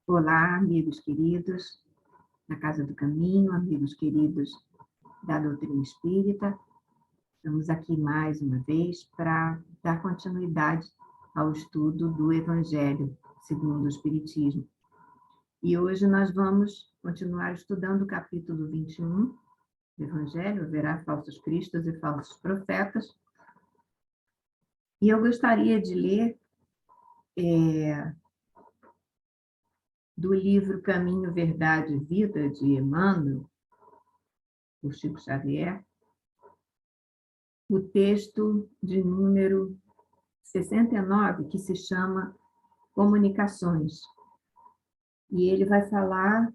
Olá, amigos queridos da Casa do Caminho, amigos queridos da doutrina espírita. Estamos aqui mais uma vez para dar continuidade ao estudo do Evangelho segundo o Espiritismo. E hoje nós vamos continuar estudando o capítulo 21 do Evangelho, haverá falsos cristos e falsos profetas. E eu gostaria de ler do livro Caminho, Verdade e Vida, de Emmanuel, por Chico Xavier, o texto de número 69, que se chama Comunicações. E ele vai falar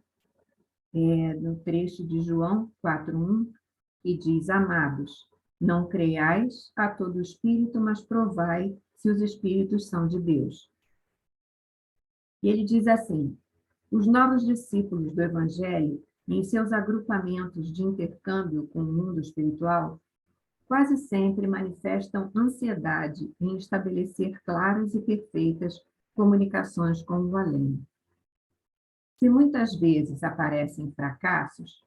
no trecho de João 4:1, que diz: Amados, não creiais a todo espírito, mas provai se os espíritos são de Deus. E ele diz assim: os novos discípulos do Evangelho, em seus agrupamentos de intercâmbio com o mundo espiritual, quase sempre manifestam ansiedade em estabelecer claras e perfeitas comunicações com o além. Se muitas vezes aparecem fracassos,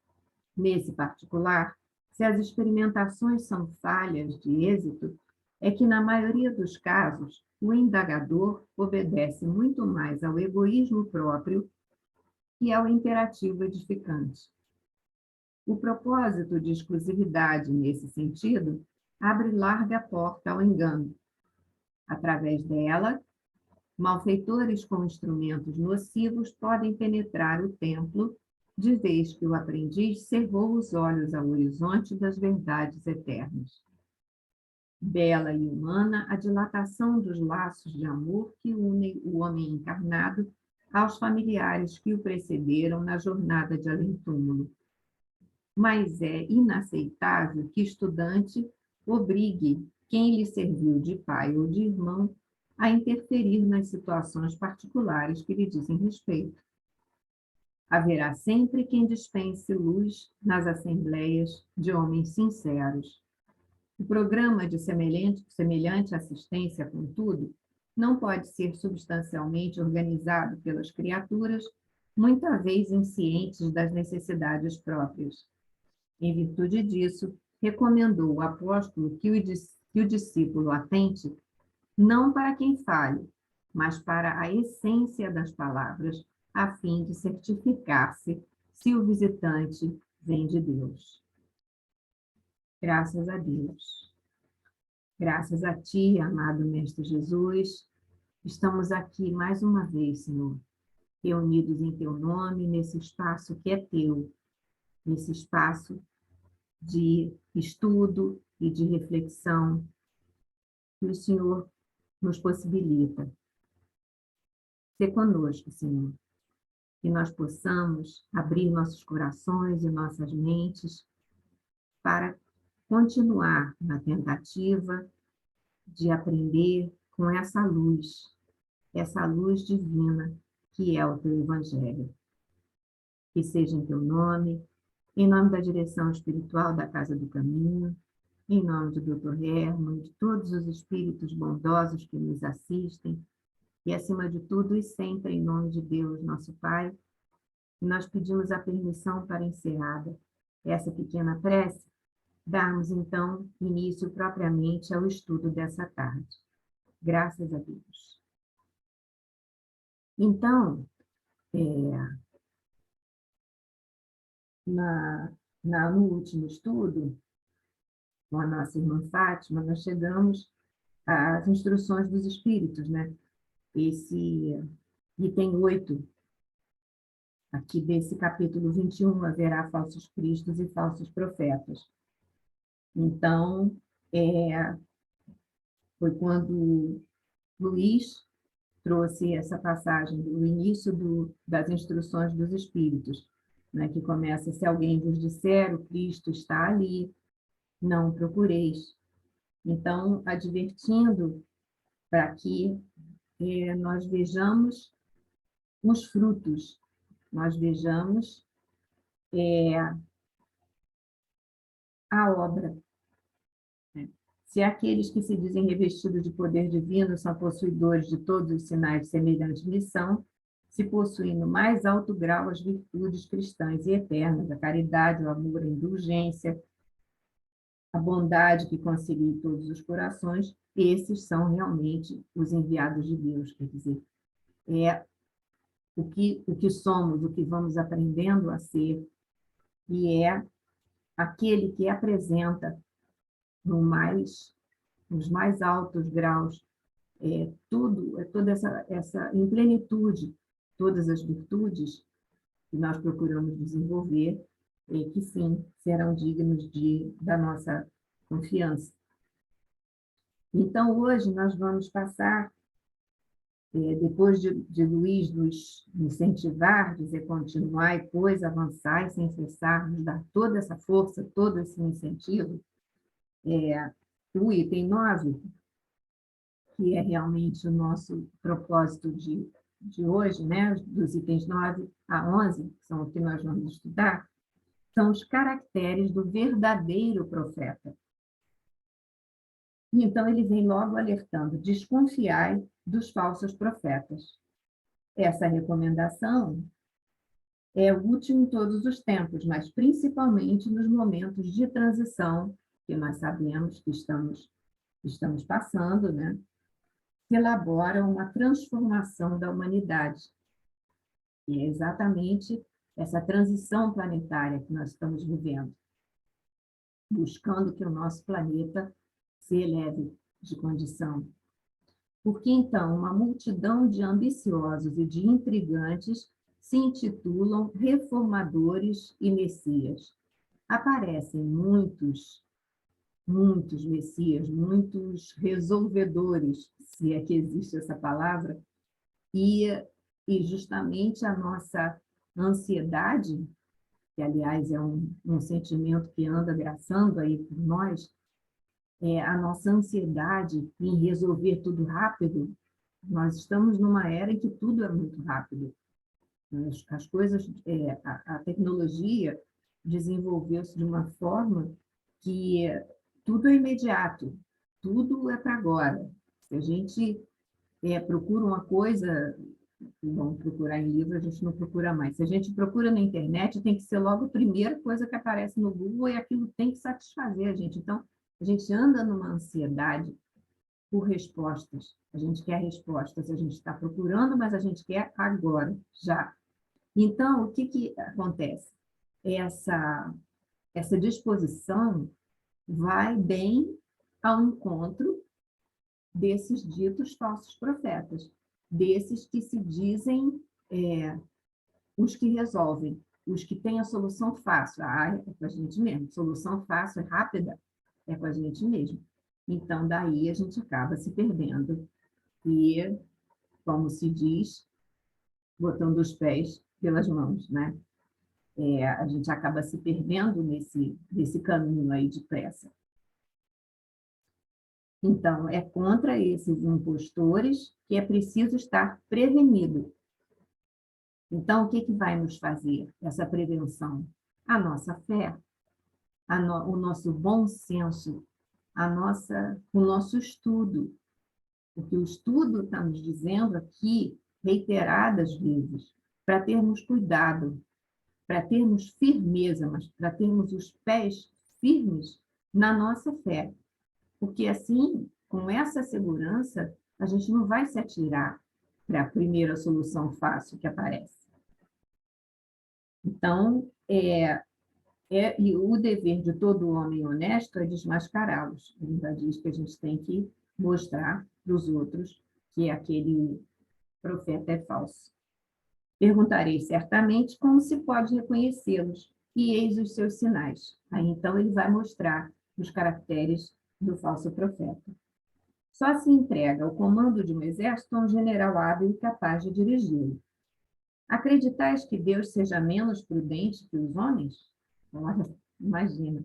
nesse particular, se as experimentações são falhas de êxito, é que, na maioria dos casos, o indagador obedece muito mais ao egoísmo próprio que ao imperativo edificante. O propósito de exclusividade, nesse sentido, abre larga porta ao engano. Através dela, malfeitores com instrumentos nocivos podem penetrar o templo, de vez que o aprendiz cerrou os olhos ao horizonte das verdades eternas. Bela e humana a dilatação dos laços de amor que unem o homem encarnado aos familiares que o precederam na jornada de além-túmulo. Mas é inaceitável que estudante obrigue quem lhe serviu de pai ou de irmão a interferir nas situações particulares que lhe dizem respeito. Haverá sempre quem dispense luz nas assembleias de homens sinceros. O programa de semelhante assistência, contudo, não pode ser substancialmente organizado pelas criaturas, muitas vezes inscientes das necessidades próprias. Em virtude disso, recomendou o apóstolo que o discípulo atente não para quem fale, mas para a essência das palavras, a fim de certificar-se se o visitante vem de Deus. Graças a Deus. Graças a Ti, amado Mestre Jesus, estamos aqui mais uma vez, Senhor, reunidos em Teu nome, nesse espaço que é Teu, nesse espaço de estudo e de reflexão que o Senhor nos possibilita. Ser conosco, Senhor, que nós possamos abrir nossos corações e nossas mentes para continuar na tentativa de aprender com essa luz divina que é o Teu Evangelho. Que seja em Teu nome, em nome da direção espiritual da Casa do Caminho, em nome do Dr. Herman, de todos os espíritos bondosos que nos assistem, e, acima de tudo e sempre, em nome de Deus, nosso Pai, nós pedimos a permissão para encerrada essa pequena prece, darmos, então, início propriamente ao estudo dessa tarde. Graças a Deus. Então, no último estudo, com a nossa irmã Fátima, nós chegamos às instruções dos espíritos, né? Esse item 8, aqui desse capítulo 21, haverá falsos cristos e falsos profetas. Então, foi quando Luís trouxe essa passagem do início das instruções dos espíritos, né, que começa: se alguém vos disser o Cristo está ali, não o procureis. Então, advertindo para que nós vejamos os frutos, nós vejamos a obra. Né? Se aqueles que se dizem revestidos de poder divino são possuidores de todos os sinais de semelhante missão, se possui no mais alto grau as virtudes cristãs e eternas, a caridade, o amor, a indulgência, a bondade que concilia todos os corações, esses são realmente os enviados de Deus, quer dizer, é o que somos, o que vamos aprendendo a ser, e é aquele que apresenta no mais, nos mais altos graus toda essa em plenitude, todas as virtudes que nós procuramos desenvolver, que sim, serão dignos da nossa confiança. Então, hoje, nós vamos passar, depois de Luís nos incentivar, dizer continuar, pois avançar sem cessar, nos dar toda essa força, todo esse incentivo, o item 9, que é realmente o nosso propósito de hoje, né? Dos itens 9 a 11, que são o que nós vamos estudar, são os caracteres do verdadeiro profeta. E então ele vem logo alertando: desconfiai dos falsos profetas. Essa recomendação é útil em todos os tempos, mas principalmente nos momentos de transição que nós sabemos que estamos passando, né? Que elabora uma transformação da humanidade. E é exatamente essa transição planetária que nós estamos vivendo, buscando que o nosso planeta se eleve de condição. Porque, então, uma multidão de ambiciosos e de intrigantes se intitulam reformadores e messias. Aparecem muitos messias, muitos resolvedores, se é que existe essa palavra, e justamente a nossa ansiedade, que, aliás, é um sentimento que anda agraçando aí por nós, a nossa ansiedade em resolver tudo rápido. Nós estamos numa era em que tudo é muito rápido. As coisas, a tecnologia desenvolveu-se de uma forma que tudo é imediato, tudo é para agora. Se a gente procura uma coisa, vamos procurar em livro, a gente não procura mais. Se a gente procura na internet, tem que ser logo a primeira coisa que aparece no Google e aquilo tem que satisfazer a gente. Então, a gente anda numa ansiedade por respostas. A gente quer respostas, a gente está procurando, mas a gente quer agora, já. Então, o que acontece? Essa disposição vai bem ao encontro desses ditos falsos profetas, desses que se dizem os que resolvem, os que têm a solução fácil. É com a gente mesmo, solução fácil, rápida, é com a gente mesmo. Então, daí a gente acaba se perdendo e, como se diz, botando os pés pelas mãos, né? A gente acaba se perdendo nesse caminho aí de pressa. Então, é contra esses impostores que é preciso estar prevenido. Então, o que vai nos fazer essa prevenção? A nossa fé, o nosso bom senso, o nosso estudo. Porque o estudo está nos dizendo aqui, reiteradas vezes, para termos cuidado, para termos firmeza, mas para termos os pés firmes na nossa fé. Porque assim, com essa segurança, a gente não vai se atirar para a primeira solução fácil que aparece. Então, e o dever de todo homem honesto é desmascará-los. Ele já diz que a gente tem que mostrar para os outros que aquele profeta é falso. Perguntarei certamente como se pode reconhecê-los, e eis os seus sinais. Aí, então, ele vai mostrar os caracteres do falso profeta. Só se entrega o comando de um exército a um general hábil e capaz de dirigi-lo. Acreditais que Deus seja menos prudente que os homens? Imagina.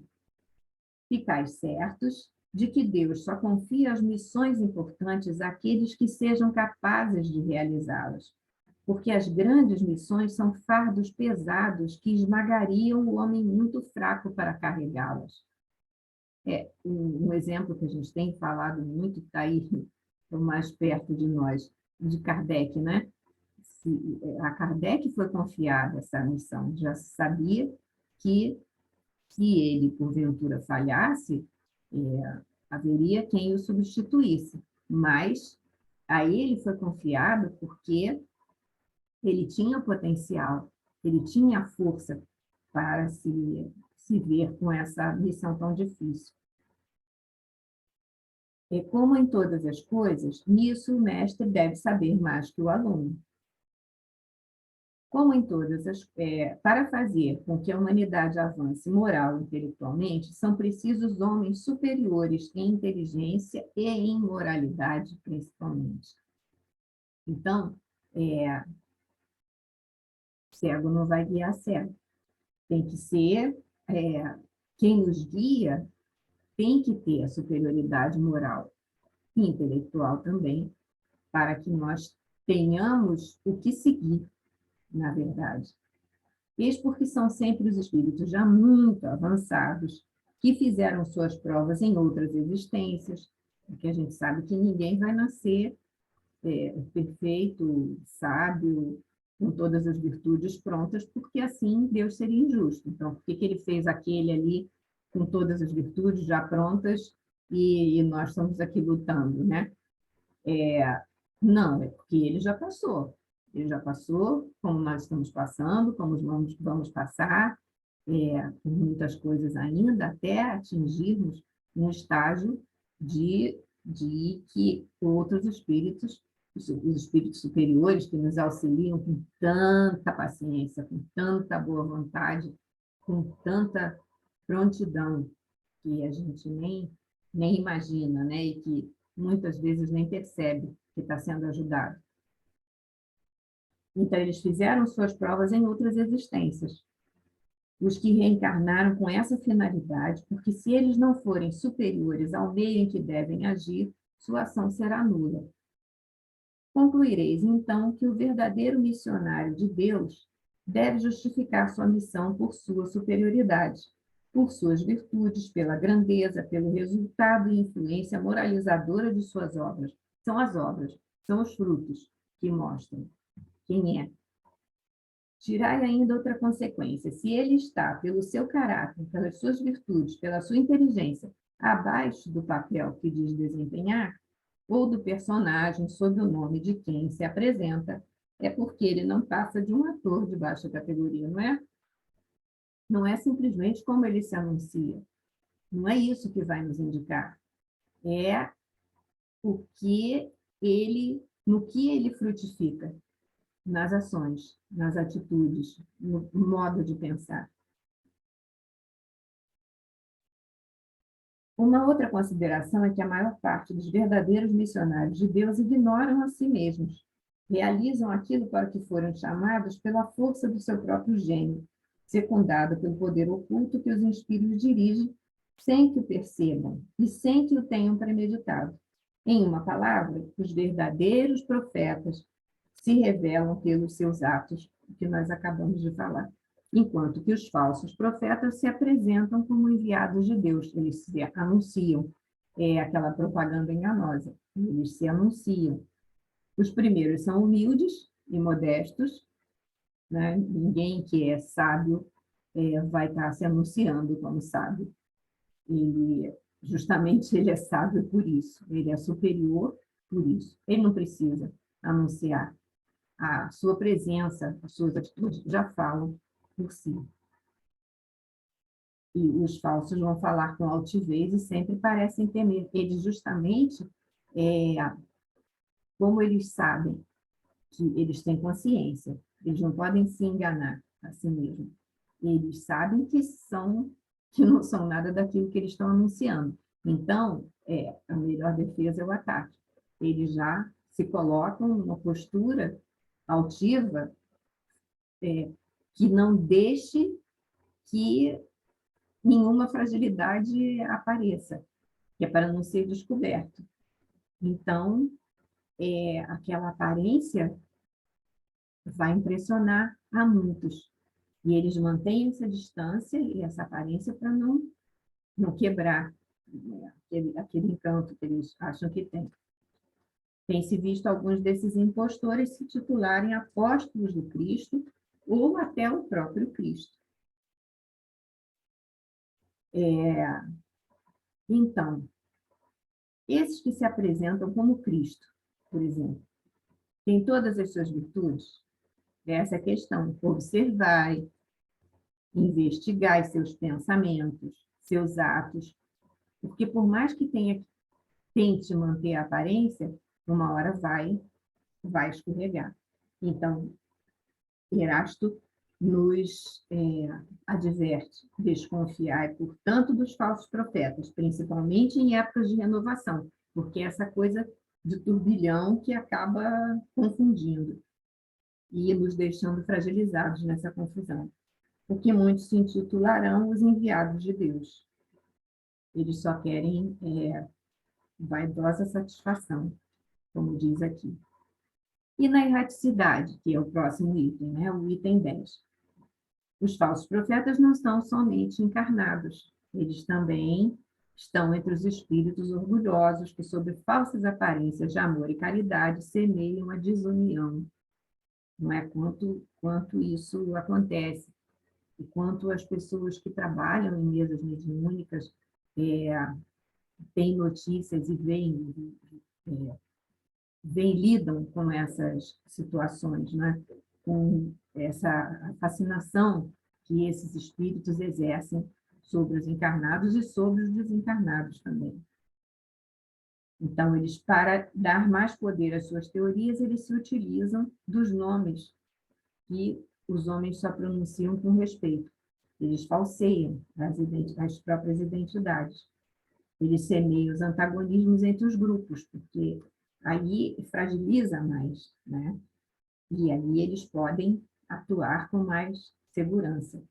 Ficais certos de que Deus só confia as missões importantes àqueles que sejam capazes de realizá-las, porque as grandes missões são fardos pesados que esmagariam o homem muito fraco para carregá-las. Um exemplo que a gente tem falado muito, está aí mais perto de nós, de Kardec, né? a Kardec foi confiada essa missão, já se sabia que, se ele, porventura, falhasse, haveria quem o substituísse, mas a ele foi confiado porque ele tinha potencial, ele tinha força para se ver com essa missão tão difícil. Como em todas as coisas, nisso o mestre deve saber mais que o aluno. Como em todas para fazer com que a humanidade avance moral e intelectualmente, são precisos homens superiores em inteligência e em moralidade, principalmente. Então, cego não vai guiar cego. Tem que ser, quem nos guia tem que ter a superioridade moral e intelectual também, para que nós tenhamos o que seguir, na verdade. Eis porque são sempre os espíritos já muito avançados, que fizeram suas provas em outras existências, porque a gente sabe que ninguém vai nascer perfeito, sábio, com todas as virtudes prontas, porque assim Deus seria injusto. Então, por que ele fez aquele ali com todas as virtudes já prontas e nós estamos aqui lutando, né? Não, é porque ele já passou. Ele já passou, como nós estamos passando, como vamos passar, muitas coisas ainda, até atingirmos um estágio de que outros espíritos, os espíritos superiores que nos auxiliam com tanta paciência, com tanta boa vontade, com tanta prontidão, que a gente nem imagina, né? E que muitas vezes nem percebe que está sendo ajudado. Então, eles fizeram suas provas em outras existências. Os que reencarnaram com essa finalidade, porque se eles não forem superiores ao meio em que devem agir, sua ação será nula. Concluireis, então, que o verdadeiro missionário de Deus deve justificar sua missão por sua superioridade, por suas virtudes, pela grandeza, pelo resultado e influência moralizadora de suas obras. São as obras, são os frutos que mostram quem é. Tirai ainda outra consequência. Se ele está, pelo seu caráter, pelas suas virtudes, pela sua inteligência, abaixo do papel que diz desempenhar, ou do personagem sob o nome de quem se apresenta, é porque ele não passa de um ator de baixa categoria, não é? Não é simplesmente como ele se anuncia. Não é isso que vai nos indicar. É o que no que ele frutifica, nas ações, nas atitudes, no modo de pensar. Uma outra consideração é que a maior parte dos verdadeiros missionários de Deus ignoram a si mesmos, realizam aquilo para que foram chamados pela força do seu próprio gênio, secundado pelo poder oculto que os inspíritos dirigem, sem que o percebam e sem que o tenham premeditado. Em uma palavra, os verdadeiros profetas se revelam pelos seus atos, que nós acabamos de falar, enquanto que os falsos profetas se apresentam como enviados de Deus, eles se anunciam, aquela propaganda enganosa, eles se anunciam. Os primeiros são humildes e modestos, né? Ninguém que é sábio vai estar se anunciando como sábio. Justamente ele é sábio por isso, ele é superior por isso. Ele não precisa anunciar. A sua presença, as suas atitudes já falam por si. E os falsos vão falar com altivez e sempre parecem temer. Eles justamente, como eles sabem que eles têm consciência, eles não podem se enganar a si mesmos. Eles sabem que não são nada daquilo que eles estão anunciando. Então, a melhor defesa é o ataque. Eles já se colocam numa postura altiva, que não deixe que nenhuma fragilidade apareça, que é para não ser descoberto. Então, aquela aparência vai impressionar a muitos. E eles mantêm essa distância e essa aparência para não quebrar, né, aquele encanto que eles acham que tem. Tem-se visto alguns desses impostores se titularem apóstolos do Cristo ou até o próprio Cristo. Então, esses que se apresentam como Cristo, por exemplo, têm todas as suas virtudes? Essa é a questão. Observai, investigai seus pensamentos, seus atos, porque por mais que tente manter a aparência, uma hora vai escorregar. Então, Erasto nos adverte: desconfiai, portanto, dos falsos profetas, principalmente em épocas de renovação, porque essa coisa de turbilhão que acaba confundindo e nos deixando fragilizados nessa confusão. Porque muitos se intitularão os enviados de Deus. Eles só querem vaidosa satisfação, como diz aqui. E na erraticidade, que é o próximo item, né? O item 10. Os falsos profetas não são somente encarnados, eles também estão entre os espíritos orgulhosos que, sob falsas aparências de amor e caridade, semeiam a desunião. Não é quanto isso acontece, e quanto as pessoas que trabalham em mesas mediúnicas têm notícias e lidam com essas situações, né? Com essa fascinação que esses espíritos exercem sobre os encarnados e sobre os desencarnados também. Então, eles, para dar mais poder às suas teorias, eles se utilizam dos nomes que os homens só pronunciam com respeito. Eles falseiam as próprias identidades. Eles semeiam os antagonismos entre os grupos, porque aí fragiliza mais, né? E aí eles podem atuar com mais segurança.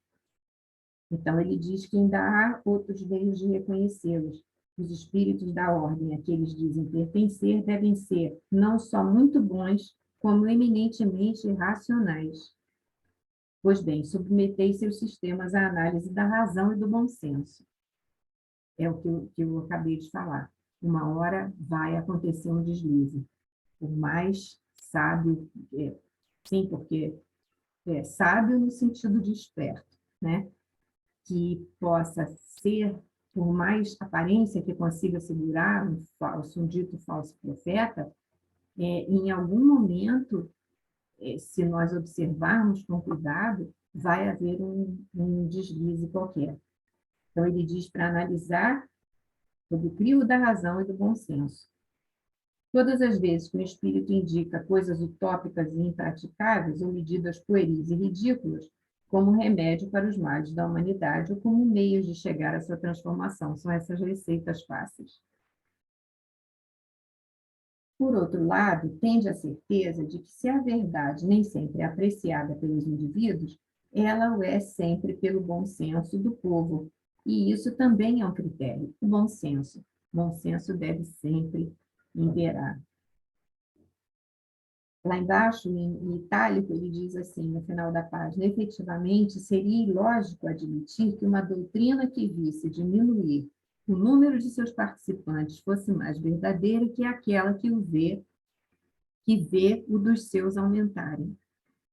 Então, ele diz que ainda há outros meios de reconhecê-los. Os espíritos da ordem a que eles dizem pertencer devem ser não só muito bons, como eminentemente racionais. Pois bem, submetei seus sistemas à análise da razão e do bom senso. É o que eu acabei de falar. Uma hora vai acontecer um deslize. Por mais sábio, sim, porque é sábio no sentido de esperto, né? Que possa ser, por mais aparência que consiga segurar um dito falso profeta, em algum momento, se nós observarmos com cuidado, vai haver um deslize qualquer. Então, ele diz para analisar sobre o crivo da razão e do bom senso. Todas as vezes que o espírito indica coisas utópicas e impraticáveis ou medidas pueris e ridículas como remédio para os males da humanidade ou como meios de chegar à sua transformação, são essas receitas fáceis. Por outro lado, tende a certeza de que se a verdade nem sempre é apreciada pelos indivíduos, ela o é sempre pelo bom senso do povo. E isso também é um critério, o bom senso. O bom senso deve sempre imperar. Lá embaixo, em itálico, ele diz assim, no final da página: efetivamente, seria ilógico admitir que uma doutrina que visse diminuir o número de seus participantes fosse mais verdadeira que aquela que vê o dos seus aumentarem.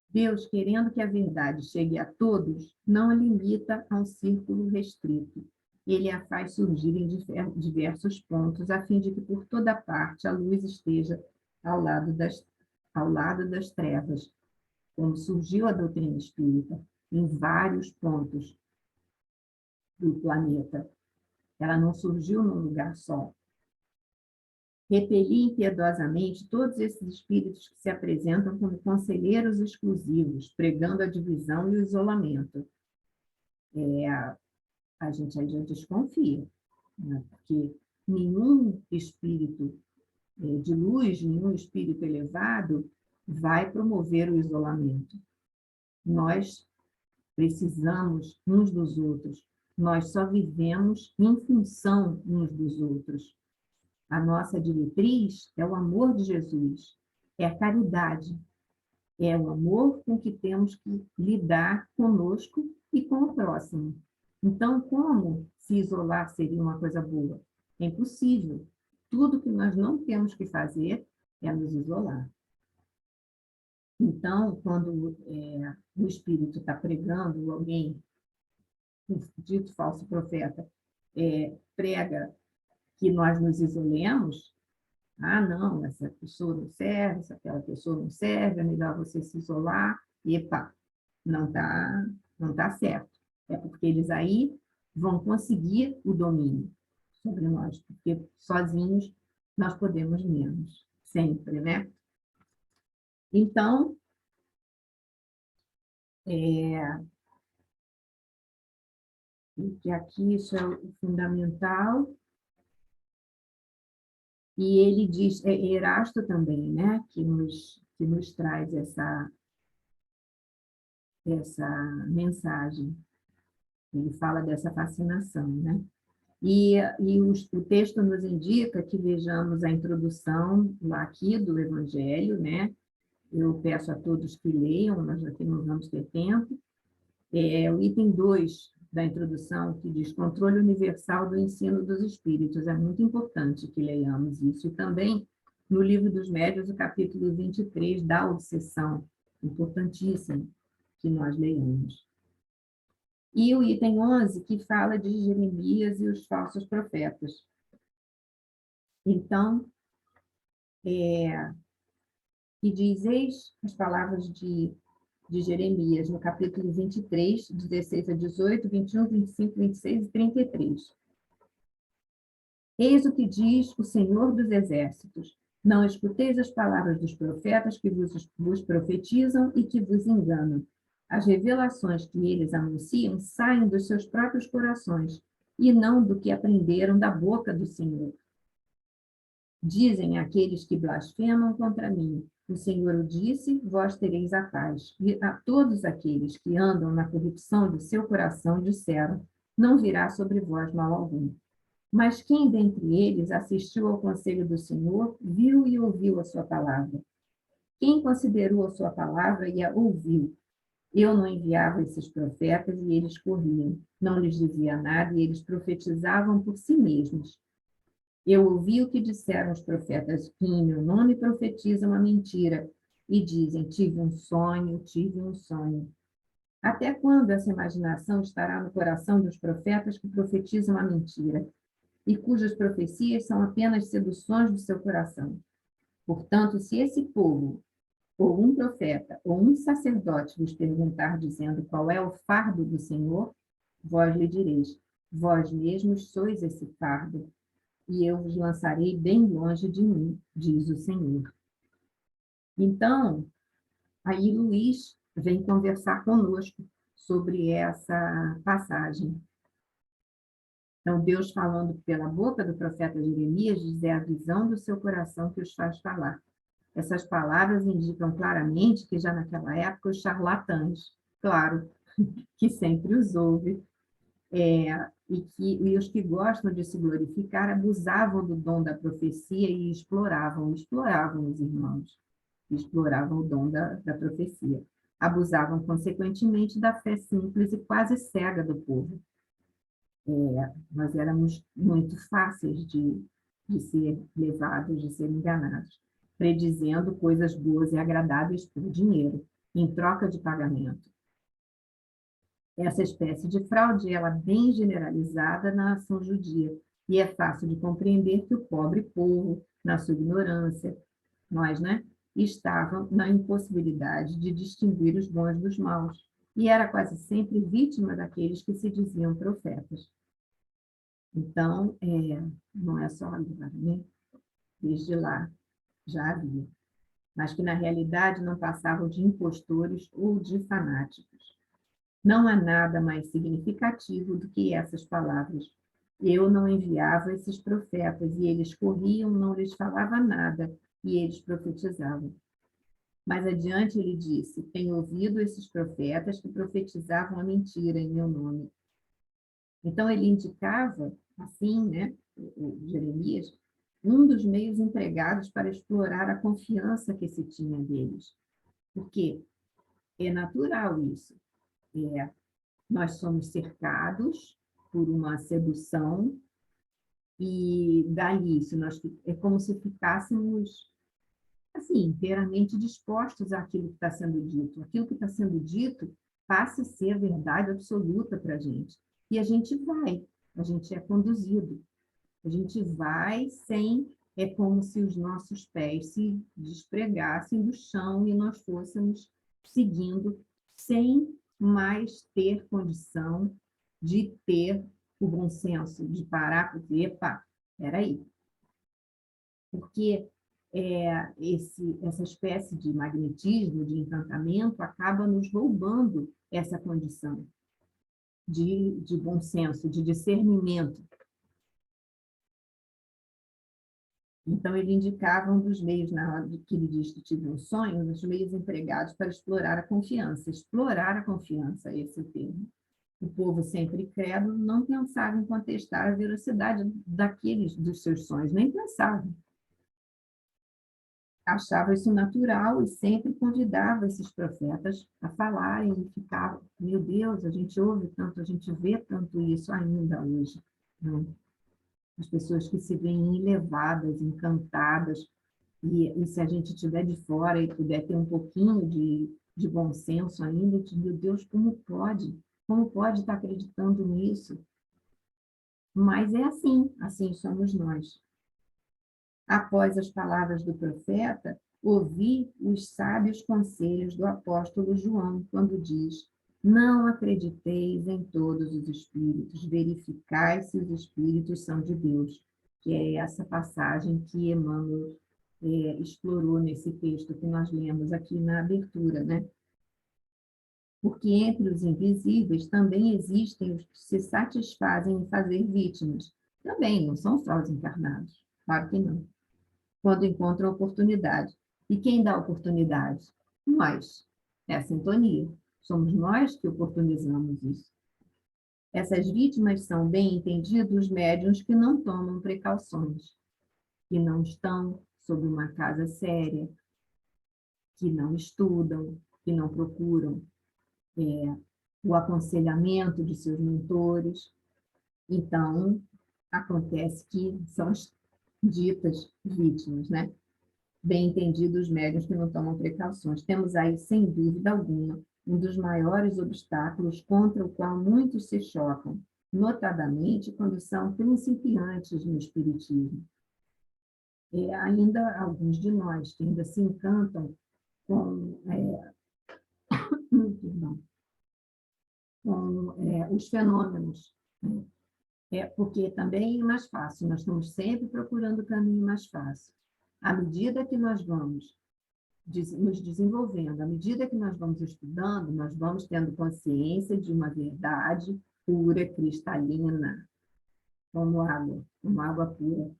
Deus, querendo que a verdade chegue a todos, não a limita a um círculo restrito. Ele a faz surgir em diversos pontos, a fim de que por toda parte a luz esteja ao lado das trevas, como surgiu a doutrina espírita em vários pontos do planeta. Ela não surgiu num lugar só. Repeli impiedosamente todos esses espíritos que se apresentam como conselheiros exclusivos, pregando a divisão e o isolamento. A gente aí já desconfia, né? Porque nenhum espírito de luz, nenhum espírito elevado vai promover o isolamento. Nós precisamos uns dos outros, nós só vivemos em função uns dos outros. A nossa diretriz é o amor de Jesus, é a caridade, é o amor com que temos que lidar conosco e com o próximo. Então, como se isolar seria uma coisa boa? É impossível. Tudo que nós não temos que fazer é nos isolar. Então, quando o espírito está pregando, alguém, um dito falso profeta, prega que nós nos isolemos, ah, não, essa pessoa não serve, aquela pessoa não serve, é melhor você se isolar, epa, não tá certo. É porque eles aí vão conseguir o domínio sobre nós, porque sozinhos nós podemos menos, sempre, né? Então, que aqui isso é o fundamental, e ele diz, Erasto também, né, que nos traz essa mensagem. Ele fala dessa fascinação, né? O texto nos indica que vejamos a introdução lá aqui do Evangelho, né? Eu peço a todos que leiam, nós aqui não vamos ter tempo. O item 2 da introdução, que diz controle universal do ensino dos espíritos. É muito importante que leiamos isso. E também, no Livro dos Médiuns, o capítulo 23, da obsessão. Importantíssimo que nós leiamos. E o item 11, que fala de Jeremias e os falsos profetas. Então, que diz, eis as palavras de Jeremias, no capítulo 23, 16 a 18, 21, 25, 26 e 33. Eis o que diz o Senhor dos Exércitos. Não escuteis as palavras dos profetas que vos profetizam e que vos enganam. As revelações que eles anunciam saem dos seus próprios corações, e não do que aprenderam da boca do Senhor. Dizem aqueles que blasfemam contra mim, o Senhor o disse, vós tereis a paz. E a todos aqueles que andam na corrupção do seu coração disseram, não virá sobre vós mal algum. Mas quem dentre eles assistiu ao conselho do Senhor, viu e ouviu a sua palavra? Quem considerou a sua palavra e a ouviu? Eu não enviava esses profetas e eles corriam. Não lhes dizia nada e eles profetizavam por si mesmos. Eu ouvi o que disseram os profetas que em meu nome profetizam a mentira e dizem, tive um sonho, tive um sonho. Até quando essa imaginação estará no coração dos profetas que profetizam a mentira e cujas profecias são apenas seduções do seu coração? Portanto, se esse povo, ou um profeta, ou um sacerdote vos perguntar dizendo qual é o fardo do Senhor, vós lhe direis, vós mesmos sois esse fardo, e eu vos lançarei bem longe de mim, diz o Senhor. Então, aí Luiz vem conversar conosco sobre essa passagem. Então, Deus falando pela boca do profeta Jeremias, diz, é a visão do seu coração que os faz falar. Essas palavras indicam claramente que já naquela época os charlatães, claro, que sempre os houve, e os que gostam de se glorificar abusavam do dom da profecia e exploravam os irmãos, exploravam o dom da profecia. Abusavam, consequentemente, da fé simples e quase cega do povo. Nós éramos muito fáceis de ser levados, de ser enganados, predizendo coisas boas e agradáveis por dinheiro, em troca de pagamento. Essa espécie de fraude ela é bem generalizada na ação judia, e é fácil de compreender que o pobre povo, na sua ignorância, nós, né, estavam na impossibilidade de distinguir os bons dos maus, e era quase sempre vítima daqueles que se diziam profetas. Então, não é só agora, né? Desde lá já havia, mas que na realidade não passavam de impostores ou de fanáticos. Não há nada mais significativo do que essas palavras. Eu não enviava esses profetas, e eles corriam, não lhes falava nada, e eles profetizavam. Mais adiante ele disse, tenho ouvido esses profetas que profetizavam a mentira em meu nome. Então ele indicava, assim, né, o Jeremias, um dos meios empregados para explorar a confiança que se tinha deles. Porque é natural isso. Nós somos cercados por uma sedução e dali, é como se ficássemos assim, inteiramente dispostos àquilo que está sendo dito. Aquilo que está sendo dito passa a ser a verdade absoluta para a gente. E a gente é conduzido. A gente vai sem, é como se os nossos pés se despregassem do chão e nós fôssemos seguindo sem mais ter condição de ter o bom senso, de parar e dizer, epa, peraí. Porque essa espécie de magnetismo, de encantamento, acaba nos roubando essa condição de bom senso, de discernimento. Então, ele indicava um dos meios, na hora que ele diz que tive um sonho, um dos meios empregados para explorar a confiança. Explorar a confiança, esse é o termo. O povo sempre crédulo não pensava em contestar a veracidade dos seus sonhos, nem pensava. Achava isso natural e sempre convidava esses profetas a falarem e ficava, meu Deus, a gente ouve tanto, a gente vê tanto isso ainda hoje, né? As pessoas que se veem elevadas, encantadas, e se a gente estiver de fora e puder ter um pouquinho de bom senso ainda, de, meu Deus, como pode? Como pode estar acreditando nisso? Mas é assim somos nós. Após as palavras do profeta, ouvi os sábios conselhos do apóstolo João, quando diz: não acrediteis em todos os espíritos, verificai se os espíritos são de Deus, que é essa passagem que Emmanuel explorou nesse texto que nós lemos aqui na abertura, né? Porque entre os invisíveis também existem os que se satisfazem em fazer vítimas. Também não são só os encarnados, claro que não. Quando encontram oportunidade. E quem dá oportunidade? Nós. É a sintonia. Somos nós que oportunizamos isso. Essas vítimas são, bem entendidos, médiuns que não tomam precauções, que não estão sob uma casa séria, que não estudam, que não procuram o aconselhamento de seus mentores. Então, acontece que são as ditas vítimas, né? Bem entendido os médiuns que não tomam precauções. Temos aí, sem dúvida alguma, um dos maiores obstáculos contra o qual muitos se chocam, notadamente quando são principiantes no espiritismo. Ainda alguns de nós que ainda se encantam com, os fenômenos, né? Porque também é mais fácil, nós estamos sempre procurando o caminho mais fácil. À medida que nós vamos nos desenvolvendo, à medida que nós vamos estudando, nós vamos tendo consciência de uma verdade pura, cristalina, como água pura.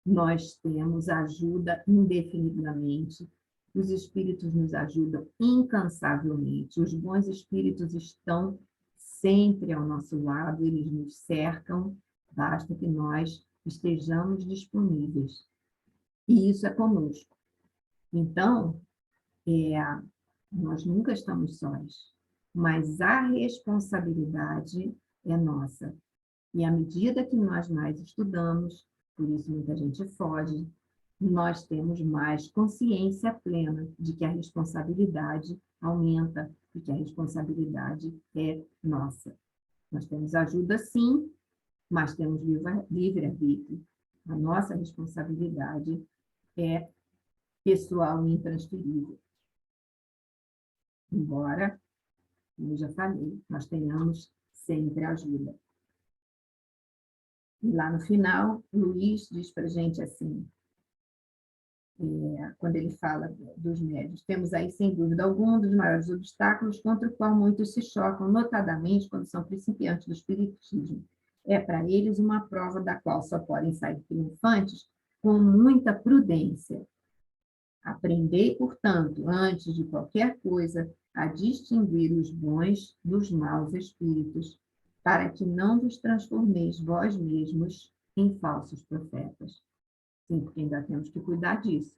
Nós temos ajuda indefinidamente, os espíritos nos ajudam incansavelmente, os bons espíritos estão sempre ao nosso lado, eles nos cercam, basta que nós estejamos disponíveis. E isso é conosco. Então, nós nunca estamos sós, mas a responsabilidade é nossa. E à medida que nós mais estudamos, por isso muita gente foge, nós temos mais consciência plena de que a responsabilidade aumenta e que a responsabilidade é nossa. Nós temos ajuda, sim, mas temos livre-arbítrio. A nossa responsabilidade é pessoal e intransferível. Embora, como eu já falei, nós tenhamos sempre ajuda. E lá no final, Luiz diz para a gente assim, quando ele fala dos médios, temos aí, sem dúvida alguma, um dos maiores obstáculos contra o qual muitos se chocam, notadamente quando são principiantes do espiritismo. É para eles uma prova da qual só podem sair triunfantes com muita prudência. Aprendei, portanto, antes de qualquer coisa, a distinguir os bons dos maus espíritos, para que não vos transformeis vós mesmos em falsos profetas. Sim, porque ainda temos que cuidar disso.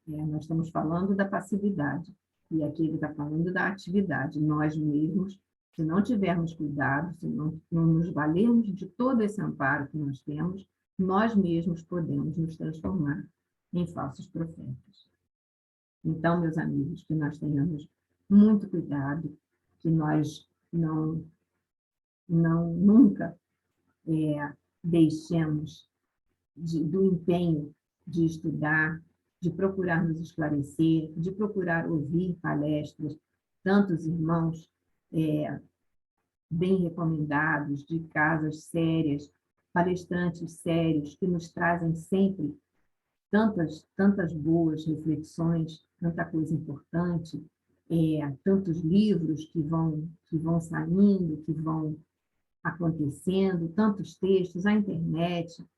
Nós estamos falando da passividade, e aqui ele está falando da atividade. Nós mesmos, se não tivermos cuidado, se não nos valermos de todo esse amparo que nós temos, nós mesmos podemos nos transformar em falsos profetas. Então, meus amigos, que nós tenhamos muito cuidado, que nós nunca deixemos do empenho de estudar, de procurar nos esclarecer, de procurar ouvir palestras, tantos irmãos bem recomendados, de casas sérias, palestrantes sérios, que nos trazem sempre tantas boas reflexões, tanta coisa importante, tantos livros que vão saindo, que vão acontecendo, tantos textos, a internet.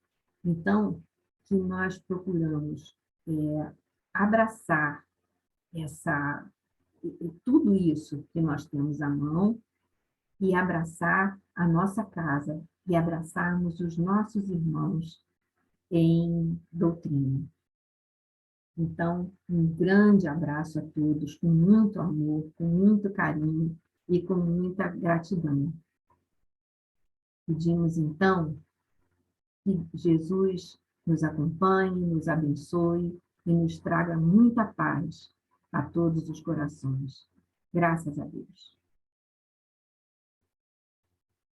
Então, que nós procuramos abraçar tudo isso que nós temos à mão e abraçar a nossa casa e abraçarmos os nossos irmãos em doutrina. Então, um grande abraço a todos, com muito amor, com muito carinho e com muita gratidão. Pedimos, então, que Jesus nos acompanhe, nos abençoe e nos traga muita paz a todos os corações. Graças a Deus.